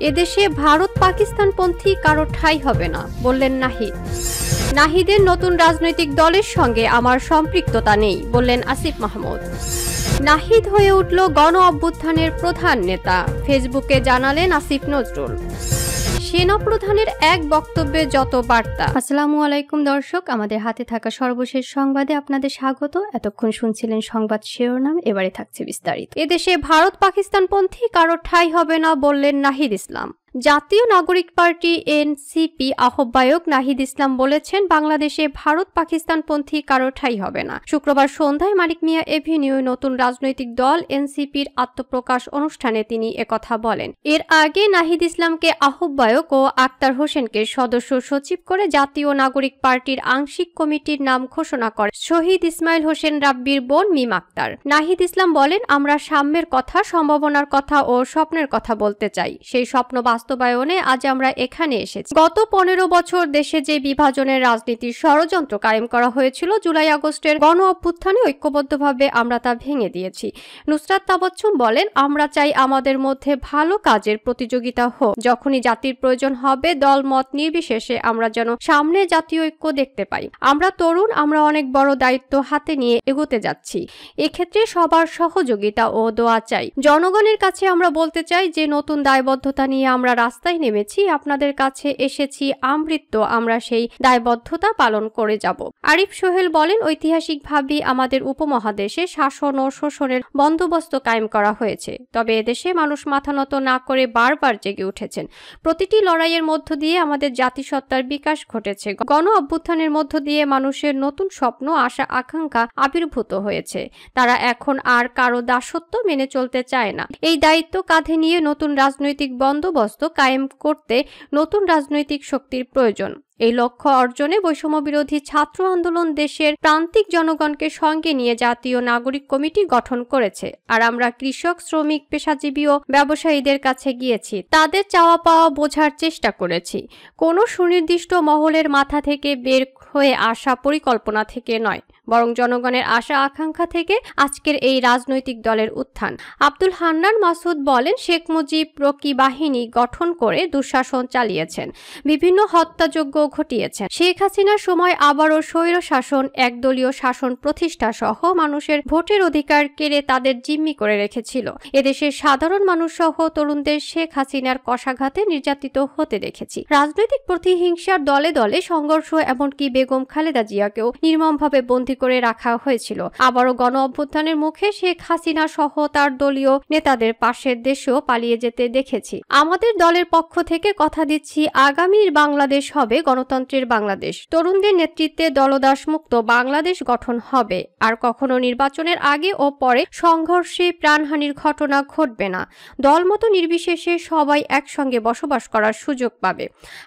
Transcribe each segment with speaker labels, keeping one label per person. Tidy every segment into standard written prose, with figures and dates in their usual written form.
Speaker 1: এদেশে ভারত পাকিস্তানপন্থী কারো ঠাঁই হবে না, বললেন নাহিদ। নাহিদের নতুন রাজনৈতিক দলের সঙ্গে আমার সম্পৃক্ততা নেই, বললেন আসিফ মাহমুদ। নাহিদ হয়ে উঠল গণ অভ্যুত্থানের প্রধান নেতা, ফেসবুকে জানালেন আসিফ নজরুল। সেনাপ্রধানের এক বক্তব্যে যত বার্তা। আসসালামু আলাইকুম দর্শক, আমাদের হাতে থাকা সর্বশেষ সংবাদে আপনাদের স্বাগত। এতক্ষণ শুনছিলেন সংবাদ শিরোনাম, এবারে থাকছে বিস্তারিত। এদেশে ভারত পাকিস্তানপন্থী কারো ঠাঁই হবে না, বললেন নাহিদ ইসলাম। জাতীয় নাগরিক পার্টি এনসিপি আহ্বায়ক নাহিদ ইসলাম বলেছেন, বাংলাদেশে ভারত পাকিস্তানপন্থী কারো ঠাঁই হবে না। শুক্রবার সন্ধ্যায় মানিক মিয়া এভিনিউ নতুন রাজনৈতিক দল এনসিপির আত্মপ্রকাশ অনুষ্ঠানে তিনি একথা বলেন। এর আগে নাহিদ ইসলামকে আহ্বায়ক ও আক্তার হোসেনকে সদস্য সচিব করে জাতীয় নাগরিক পার্টির আংশিক কমিটির নাম ঘোষণা করে শহীদ ইসমাইল হোসেন রাব্বির বোন মিম আক্তার। নাহিদ ইসলাম বলেন, আমরা সাম্যের কথা, সম্ভাবনার কথা ও স্বপ্নের কথা বলতে চাই। সেই স্বপ্ন বাস্তবায়নে আজ আমরা এখানে এসেছি। গত 15 বছর দেশে যে বিভাজনের রাজনীতির ষড়যন্ত্র কায়েম করা হয়েছিল, জুলাই আগস্টের গণ অভ্যুত্থানে ঐক্যবদ্ধভাবে আমরা তা ভেঙে দিয়েছি। নুসরাত তাবাচ্চুম বলেন, আমরা চাই আমাদের মধ্যে ভালো কাজের প্রতিযোগিতা হোক। যখনই জাতির প্রয়োজন হবে, দল মত নির্বিশেষে আমরা যেন সামনে জাতীয় ঐক্য দেখতে পাই। আমরা তরুণ, আমরা অনেক বড় দায়িত্ব হাতে নিয়ে এগোতে যাচ্ছি। এক্ষেত্রে সবার সহযোগিতা ও দোয়া চাই। জনগণের কাছে আমরা বলতে চাই যে নতুন দায়বদ্ধতা নিয়ে আমরা রাস্তায় নেমেছি, আপনাদের কাছে এসেছি আমৃত্যু, আমরা সেই দায়বদ্ধতা পালন করে যাব। আরিফ সোহেল বলেন, ঐতিহাসিকভাবে আমাদের উপমহাদেশে শাসন ও শোষণের বন্দোবস্ত কায়েম করা হয়েছে, তবে এদেশে মানুষ মাথা নত না করে বারবার জেগে উঠেছেন। প্রতিটি লড়াইয়ের মধ্য দিয়ে আমাদের জাতিসত্তার বিকাশ ঘটেছে। গণ অভ্যুত্থানের মধ্য দিয়ে মানুষের নতুন স্বপ্ন, আশা, আকাঙ্ক্ষা আবির্ভূত হয়েছে। তারা এখন আর কারো দাসত্ব মেনে চলতে চায় না। এই দায়িত্ব কাঁধে নিয়ে নতুন রাজনৈতিক বন্দোবস্ত কায়েম করতে নতুন রাজনৈতিক শক্তির প্রয়োজন। এই লক্ষ্য অর্জনে বৈষম্য বিরোধী ছাত্র আন্দোলন দেশের প্রান্তিক জনগণকে সঙ্গে নিয়ে জাতীয় নাগরিক কমিটি গঠন করেছে। আর আমরা কৃষক, শ্রমিক, পেশাজীবী ও ব্যবসায়ীদের কাছে গিয়েছি, তাদের চাওয়া পাওয়া বোঝার চেষ্টা করেছি। কোনো সুনির্দিষ্ট মহলের মাথা থেকে বের হয়ে আসা পরিকল্পনা থেকে নয়, বরং জনগণের আশা আকাঙ্ক্ষা থেকে আজকের এই রাজনৈতিক দলের উত্থান। আব্দুল হান্নান মাসুদ বলেন, শেখ মুজিব রকি বাহিনী গঠন করে দুঃশাসন চালিয়েছেন, বিভিন্ন হত্যাযজ্ঞ ঘটিয়েছেন। শেখ হাসিনার সময় আবারও স্বৈর শাসন, একদলীয় শাসন প্রতিষ্ঠা সহ মানুষের ভোটের অধিকার কেড়ে তাদের জিম্মি করে রেখেছিল। এদেশের সাধারণ মানুষ সহ তরুণদের শেখ হাসিনার কষাঘাতে নির্যাতিত হতে দেখেছি। রাজনৈতিক প্রতিহিংসার দলে দলে সংঘর্ষ, এমনকি বেগম খালেদা জিয়াকেও নির্মমভাবে বন্দী করে রাখা হয়েছিল। আবারও গণ অভ্যুত্থানের মুখে শেখ হাসিনা সহ তার দলীয় নেতাদের পাশের দেশেও পালিয়ে যেতে দেখেছি। আমাদের দলের পক্ষ থেকে কথা দিচ্ছি, আগামীর বাংলাদেশ হবে গণতন্ত্রের বাংলাদেশ। তরুণদের নেতৃত্বে দলদাস মুক্ত বাংলাদেশ গঠন হবে। আর কখনো নির্বাচনের আগে ও পরে সংঘর্ষে প্রাণহানির ঘটনা ঘটবে না। দলমত নির্বিশেষে সবাই একসঙ্গে বসবাস করার সুযোগ পাবে।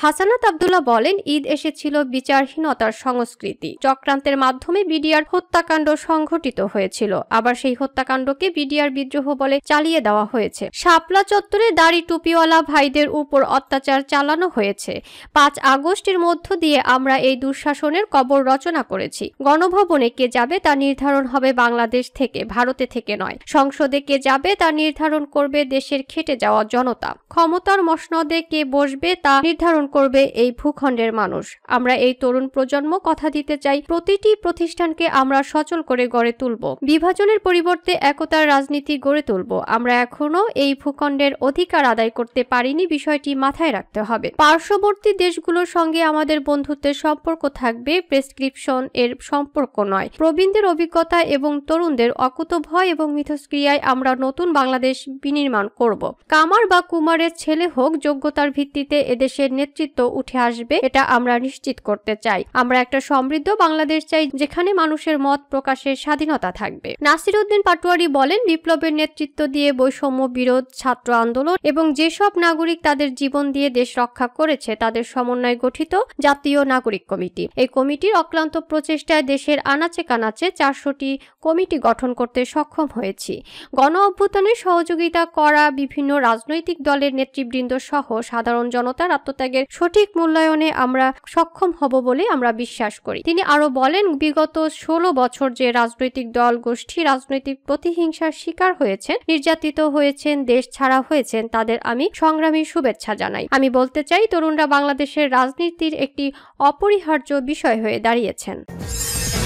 Speaker 1: হাসানাত আব্দুল্লাহ বলেন, ঈদ এসেছিল বিচারহীনতার সংস্কৃতি। চক্রান্তের মাধ্যমে বিডিআর হত্যাকাণ্ড সংঘটিত হয়েছিল, আবার সেই হত্যাকাণ্ডকে বিডিআর বিদ্রোহ বলে চালিয়ে দেওয়া হয়েছে। শাপলা চত্বরে দাড়ি টুপিওয়ালা ভাইদের উপর অত্যাচার চালানো হয়েছে। 5 আগস্টের মধ্য দিয়ে আমরা এই দুঃশাসনের কবর রচনা করেছি। গণভবনে কে যাবে তা নির্ধারণ হবে বাংলাদেশ থেকে, ভারতে থেকে নয়। সংসদে কে যাবে তা নির্ধারণ করবে দেশের খেটে যাওয়া জনতা। ক্ষমতার মসনদে কে বসবে তা নির্ধারণ করবে এই ভূখণ্ডের মানুষ। আমরা এই তরুণ প্রজন্ম কথা দিতে চাই, প্রতিটি প্রতিষ্ঠানকে আমরা সচল করে গড়ে তুলব। বিভাজনের পরিবর্তে একতার রাজনীতি গড়ে তুলব। আমরা এখনো এই ভূখণ্ডের অধিকার আদায় করতে পারিনি, বিষয়টি মাথায় রাখতে হবে। পার্শ্ববর্তী দেশগুলোর সঙ্গে আমাদের বন্ধুত্বের সম্পর্ক থাকবে, প্রেসক্রিপশন এর সম্পর্ক নয়। প্রবীণদের অভিজ্ঞতা এবং তরুণদের অকুতভয় এবং মিথস্ক্রিয়ায় আমরা নতুন বাংলাদেশ বিনির্মাণ করব। কামার বা কুমারের ছেলে হোক, যোগ্যতার ভিত্তিতে এদেশের নেতৃত্ব উঠে আসবে, এটা আমরা নিশ্চিত করতে চাই। আমরা একটা সমৃদ্ধ বাংলাদেশ চাই, যেখানে মানুষের মত প্রকাশের স্বাধীনতা থাকবে। নাসির উদ্দিন পাটোয়ারি বলেন, বিপ্লবের নেতৃত্ব দিয়ে বৈষম্য বিরোধ ছাত্র আন্দোলন এবং যেসব নাগরিক তাদের জীবন দিয়ে দেশ রক্ষা করেছে তাদের সমন্বয়ে গঠিত জাতীয় নাগরিক কমিটি। এই কমিটির অক্লান্ত প্রচেষ্টায় দেশের আনাচে কানাচে 400টি কমিটি গঠন করতে সক্ষম হয়েছি। গণ অভ্যুত্থানে সহযোগিতা করা বিভিন্ন রাজনৈতিক দলের নেতৃবৃন্দ সহ সাধারণ জনতার আত্মত্যাগের সঠিক মূল্যায়নে আমরা সক্ষম হব বলে আমরা বিশ্বাস করি। তিনি আরো বলেন, বিগত 16 বছর যে রাজনৈতিক দল গোষ্ঠী রাজনৈতিক প্রতিহিংসার শিকার হয়েছেন, নির্যাতিত হয়েছেন, দেশ ছাড়া হয়েছেন, তাদের আমি সংগ্রামী শুভেচ্ছা জানাই। আমি বলতে চাই, তরুণরা বাংলাদেশের রাজনীতির একটি অপরিহার্য বিষয় হয়ে দাঁড়িয়েছেন।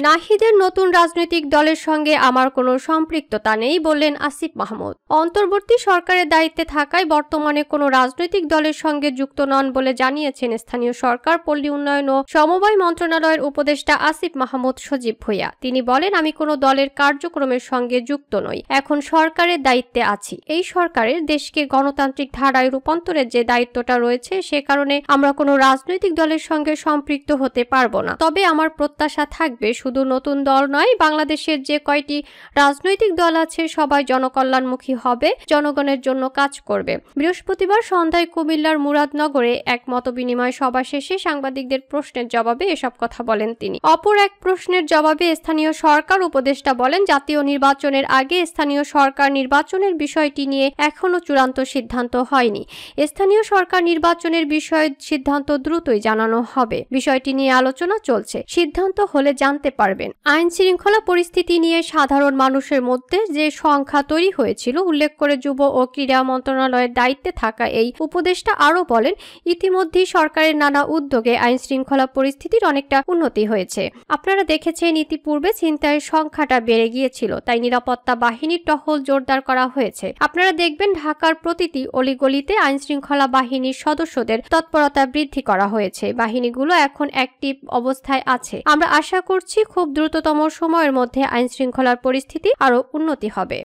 Speaker 1: নাহিদের নতুন রাজনৈতিক দলের সঙ্গে আমার কোনো সম্পৃক্ততা নেই, বললেন আসিফ মাহমুদ। অন্তর্বর্তী সরকারের দায়িত্বে থাকায় বর্তমানে কোনো রাজনৈতিক দলের সঙ্গে যুক্ত নন বলে জানিয়েছেন স্থানীয় সরকার, পল্লী উন্নয়ন ও সমবায় মন্ত্রণালয়ের উপদেষ্টা আসিফ মাহমুদ সজীব ভূঁইয়া। তিনি বলেন, আমি কোনো দলের কার্যক্রমের সঙ্গে যুক্ত নই, এখন সরকারের দায়িত্বে আছি। এই সরকারের দেশকে গণতান্ত্রিক ধারায় রূপান্তরের যে দায়িত্বটা রয়েছে, সে কারণে আমরা কোনো রাজনৈতিক দলের সঙ্গে সম্পৃক্ত হতে পারবো না। তবে আমার প্রত্যাশা থাকবে, শুধু নতুন দল নয়, বাংলাদেশের যে কয়টি রাজনৈতিক দল আছে সবাই জনকল্যাণমুখী হবে, জনগণের জন্য কাজ করবে। বৃহস্পতিবার সন্ধ্যায় কুমিল্লার মুরাদনগরে এক মতবিনিময় সভা শেষে সাংবাদিকদের প্রশ্নের জবাবে এসব কথা বলেন তিনি। অপর এক প্রশ্নের জবাবে স্থানীয় সরকার উপদেষ্টা বলেন, জাতীয় নির্বাচনের আগে স্থানীয় সরকার নির্বাচনের বিষয়টি নিয়ে এখনো চূড়ান্ত সিদ্ধান্ত হয়নি। স্থানীয় সরকার নির্বাচনের বিষয়ে সিদ্ধান্ত দ্রুতই জানানো হবে। বিষয়টি নিয়ে আলোচনা চলছে, সিদ্ধান্ত হলে জানতে পারবেন। আইন শৃঙ্খলা পরিস্থিতি নিয়ে সাধারণ মানুষের মধ্যে যে সংখ্যা তৈরি হয়েছিল উল্লেখ করে যুব ও ক্রীড়া মন্ত্রণালয়ের দায়িত্বে থাকা এই উপদেষ্টা আরও বলেন, ইতিমধ্যেই সরকারের নানা উদ্যোগে আইন শৃঙ্খলা পরিস্থিতির অনেকটা উন্নতি হয়েছে। আপনারা দেখেছেন, ইতিপূর্বে ছিনতাইয়ের সংখ্যাটা বেড়ে গিয়েছিল, তাই নিরাপত্তা বাহিনীর টহল জোরদার করা হয়েছে। আপনারা দেখবেন, ঢাকার প্রতিটি অলিগলিতে আইন শৃঙ্খলা বাহিনীর সদস্যদের তৎপরতা বৃদ্ধি করা হয়েছে। বাহিনীগুলো এখন অ্যাক্টিভ অবস্থায় আছে। আমরা আশা করছি খুব দ্রুততম সময়ের মধ্যে আইন শৃঙ্খলার পরিস্থিতি আরও উন্নতি হবে।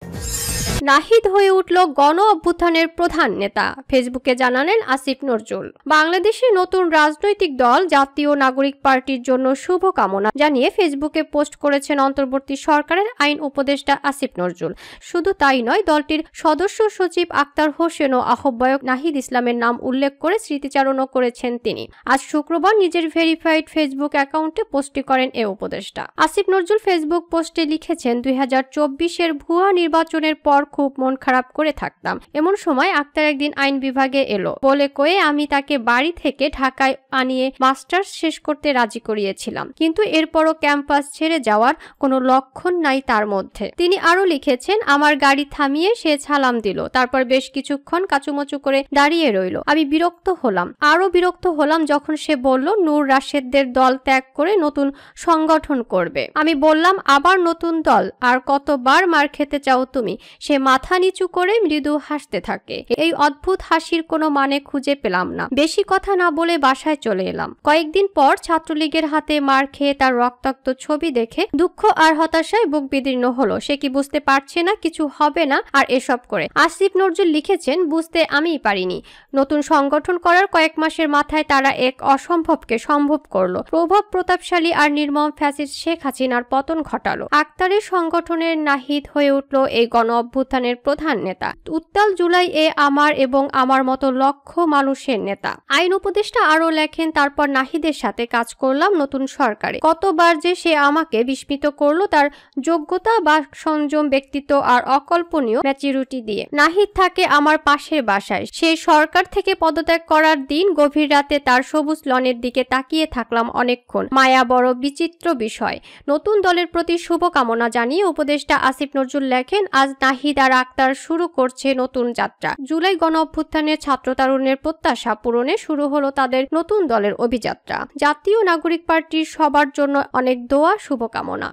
Speaker 1: নাহিদ হয়ে উঠল গণ অভ্যুত্থানের প্রধান নেতা, ফেসবুকে জানালেন আসিফ নজরুল। বাংলাদেশে নতুন রাজনৈতিক দল জাতীয় নাগরিক পার্টির জন্য শুভকামনা জানিয়ে ফেসবুকে পোস্ট করেছেন অন্তর্বর্তী সরকারের আইন উপদেষ্টা আসিফ নজরুল। শুধু তাই নয়, দলটির সদস্য সচিব আক্তার হোসেন ও আহ্বায়ক নাহিদ ইসলামের নাম উল্লেখ করে স্মৃতিচারণও করেছেন তিনি। আজ শুক্রবার নিজের ভেরিফাইড ফেসবুক অ্যাকাউন্টে পোস্টটি করেন এ উপদেষ্টা। আসিফ নজরুল ফেসবুক পোস্টে লিখেছেন, 2024-এর ভুয়া নির্বাচনের পর খুব মন খারাপ করে থাকতাম। এমন সময় আক্তার একদিন আইন বিভাগে এলো, বলে কয়ে আমি তাকে বাড়ি থেকে ঢাকায় আনিয়ে মাস্টার্স শেষ করতে রাজি করিয়েছিলাম, কিন্তু এরপরও ক্যাম্পাস ছেড়ে যাওয়ার কোনো লক্ষণ নাই তার মধ্যে। তিনি আরো লিখেছেন, আমার গাড়ি থামিয়ে সে সালাম দিল, তারপর বেশ কিছুক্ষণ কাচুমচু করে দাঁড়িয়ে রইল। আমি বিরক্ত হলাম, আরো বিরক্ত হলাম যখন সে বলল নূর রাশেদদের দল ত্যাগ করে নতুন সংগঠন করবে। আমি বললাম, আবার নতুন দল? আর কতবার মার খেতে চাও তুমি? সে মাথা নিচু করে মৃদু হাসতে থাকে। এই অদ্ভুত হাসির কোনো মানে খুঁজে পেলাম না। বেশি কথা না বলে বাসায় চলে এলাম। কয়েকদিন পর ছাত্রলীগের হাতে মার খেয়ে তার রক্তাক্ত ছবি দেখে দুঃখ আর হতাশায় বুক বিদীর্ণ হলো। সে কি বুঝতে পারছে না কিছু হবে না আর এসব করে? আসিফ নজরুল লিখেছেন, বুঝতে আমিই পারিনি। নতুন সংগঠন করার কয়েক মাসের মাথায় তারা এক অসম্ভবকে সম্ভব করলো। প্রভাব প্রতাপশালী আর নির্মম ফ্যাসিস্ট শেখ হাসিনার পতন ঘটালো। আক্তারের সংগঠনের নাহিদ হয়ে উঠল এই গণ অভ্যুত্থানের প্রধান নেতা। উত্তাল জুলাই এ আমার এবং আমার মতো লক্ষ মানুষের নেতা। আইন উপদেষ্টা আরো লেখেন, তারপর নাহিদের সাথে কাজ করলাম নতুন সরকারে। কতবার যে সে আমাকে বিস্মিত করলো তার যোগ্যতা বা সংযম, ব্যক্তিত্ব আর অকল্পনীয় ম্যাচুরিটি দিয়ে। নাহিদ থাকে আমার পাশের বাসায়। সে সরকার থেকে পদত্যাগ করার দিন গভীর রাতে তার সবুজ লনের দিকে তাকিয়ে থাকলাম অনেকক্ষণ। মায়া বড় বিচিত্র বিষয়। নতুন দলের প্রতি শুভকামনা জানিয়ে উপদেষ্টা আসিফ নজরুল লেখেন, আজ নাহিদ আর আক্তার শুরু করছে নতুন যাত্রা। জুলাই গণ অভ্যুত্থানের ছাত্র তারুণ্যের প্রত্যাশা পূরণে শুরু হলো তাদের নতুন দলের অভিযাত্রা। জাতীয় নাগরিক পার্টির সবার জন্য অনেক দোয়া, শুভকামনা।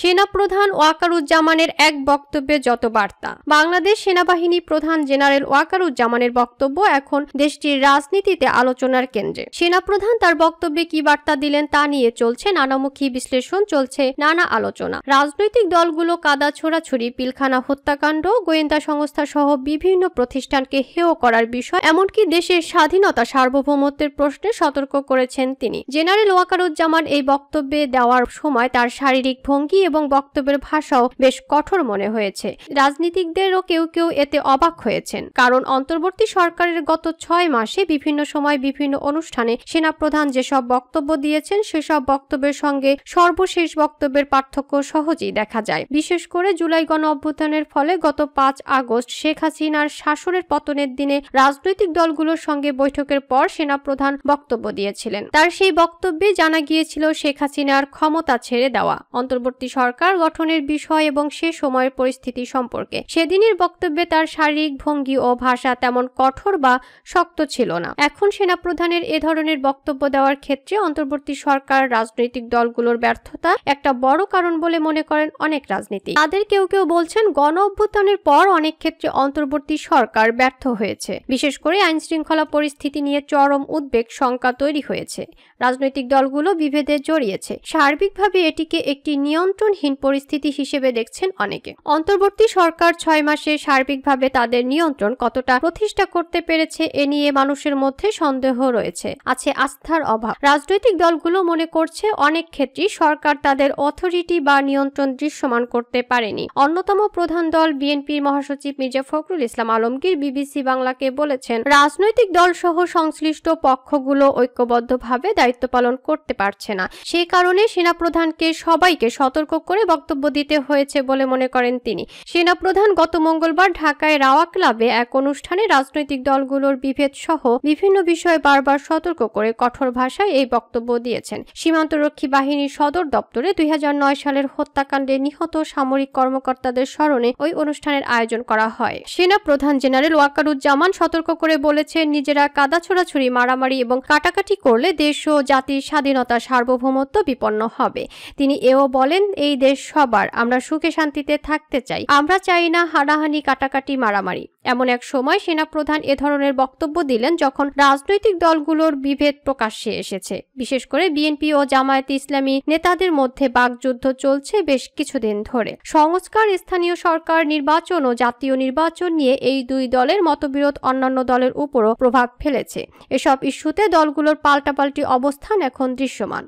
Speaker 1: সেনাপ্রধান ওয়াকারুজ্জামানের এক বক্তব্যে যত বার্তা। বাংলাদেশ সেনাবাহিনী প্রধান জেনারেল ওয়াকারুজ্জামানের বক্তব্য এখন দেশটির রাজনীতিতে আলোচনার কেন্দ্রে। সেনাপ্রধান তার বক্তব্যে কি বার্তা দিলেন তা নিয়ে চলছে নানামুখী বিশ্লেষণ, চলছে নানা আলোচনা। রাজনৈতিক দলগুলো কাদা ছোড়াছুড়ি, পিলখানা হত্যাকাণ্ড, গোয়েন্দা সংস্থা সহ বিভিন্ন প্রতিষ্ঠানকে হেয় করার বিষয়, এমনকি দেশের স্বাধীনতা সার্বভৌমত্বের প্রশ্নে সতর্ক করেছেন তিনি। জেনারেল ওয়াকারুজ্জামান এই বক্তব্যে দেওয়ার সময় তার শারীরিক ভঙ্গি এবং বক্তব্যের ভাষাও বেশ কঠোর মনে হয়েছে। রাজনীতিকদেরও কেউ কেউ এতে অবাক হয়েছেন, কারণ অন্তর্বর্তী সরকারের গত 6 মাসে বিভিন্ন সময় বিভিন্ন অনুষ্ঠানে সেনাপ্রধান যেসব বক্তব্য দিয়েছেন সেসব বক্তব্যের সঙ্গে সর্বশেষ বক্তব্যের পার্থক্য সহজেই দেখা যায়। বিশেষ করে জুলাই গণ অভ্যুত্থানের ফলে গত 5 আগস্ট শেখ হাসিনার শাসনের পতনের দিনে রাজনৈতিক দলগুলোর সঙ্গে বৈঠকের পর সেনাপ্রধান বক্তব্য দিয়েছিলেন। তার সেই বক্তব্যে জানা গিয়েছিল শেখ হাসিনার ক্ষমতা ছেড়ে দেওয়া, অন্তর্বর্তী সরকার গঠনের বিষয় এবং সে সময়ের পরিস্থিতি সম্পর্কে। সেদিনের বক্তব্যে তার শারীরিক ভঙ্গি ও ভাষা তেমন কঠোর বা শক্ত ছিল না। এখন সেনাপ্রধানের এ ধরনের বক্তব্য দেওয়ার ক্ষেত্রে অন্তর্বর্তী সরকার রাজনৈতিক দলগুলোর ব্যর্থতা একটা বড় কারণ বলে মনে করেন অনেক রাজনীতিক। তাদের কেউ কেউ বলছেন গণ অভ্যুত্থানের পর অনেক ক্ষেত্রে অন্তর্বর্তী সরকার ব্যর্থ হয়েছে। বিশেষ করে আইন শৃঙ্খলা পরিস্থিতি নিয়ে চরম উদ্বেগ শঙ্কা তৈরি হয়েছে। রাজনৈতিক দলগুলো বিভেদে জড়িয়েছে। সার্বিকভাবে এটিকে একটি নিয়ন্ত্রণহীন পরিস্থিতি হিসেবে দেখছেন অনেকে। অন্তর্বর্তী সরকার 6 মাসে সার্বিকভাবে তাদের নিয়ন্ত্রণ কতটা প্রতিষ্ঠা করতে পেরেছে এ নিয়ে মানুষের মধ্যে সন্দেহ রয়েছে, আছে আস্থার অভাব। রাজনৈতিক দলগুলো মনে করছে অনেক ক্ষেত্রেই সরকার তাদের অথরিটি বা নিয়ন্ত্রণ দৃশ্যমান করতে পারেনি। অন্যতম প্রধান দল বিএনপির মহাসচিব মির্জা ফখরুল ইসলাম আলমগীর বিবিসি বাংলাকে বলেছেন, রাজনৈতিক দল সহ সংশ্লিষ্ট পক্ষগুলো ঐক্যবদ্ধভাবে দায়িত্ব পালন করতে পারছে না। সে কারণে সেনাপ্রধানকে সবাইকে সতর্ক করে বক্তব্য দিতে হয়েছে বলে মনে করেন তিনি। সেনাপ্রধান গত মঙ্গলবার ঢাকায় রাওয়া ক্লাবে এক অনুষ্ঠানে রাজনৈতিক দলগুলোর বিভেদ সহ বিভিন্ন বিষয়ে বারবার সতর্ক করে কঠোর ভাষায় এই বক্তব্য দিয়েছেন। সীমান্তরক্ষী বাহিনীর সদর দপ্তরে 2009 সালের হত্যাকাণ্ডে নিহত সামরিক কর্মকর্তাদের স্মরণে ওই অনুষ্ঠানের আয়োজন করা হয়। সেনাপ্রধান জেনারেল ওয়াকারুজ্জামান সতর্ক করে বলেছেন, নিজেরা কাদা ছোড়াছুড়ি, মারামারি এবং কাটাকাটি করলে দেশ ও জাতির স্বাধীনতা, সার্বভৌমত্ব বিপন্ন হবে। তিনি এও বলেন, এই দেশ সবার, আমরা সুখে শান্তিতে থাকতে চাই, আমরা চাই না হানাহানি, কাটাকাটি, মারামারি। এমন এক সময় সেনাপ্রধান এ ধরনের বক্তব্য দিলেন যখন রাজনৈতিক দলগুলোর বিভেদ প্রকাশ্যে এসেছে। বিশেষ করে বিএনপি ও জামায়াতে ইসলামী নেতাদের মধ্যে বাকযুদ্ধ চলছে বেশ কিছুদিন ধরে। সংস্কার, স্থানীয় সরকার নির্বাচন ও জাতীয় নির্বাচন নিয়ে এই দুই দলের মতবিরোধ অন্যান্য দলের উপরও প্রভাব ফেলেছে। এসব ইস্যুতে দলগুলোর পাল্টাপাল্টি অবস্থান এখন দৃশ্যমান।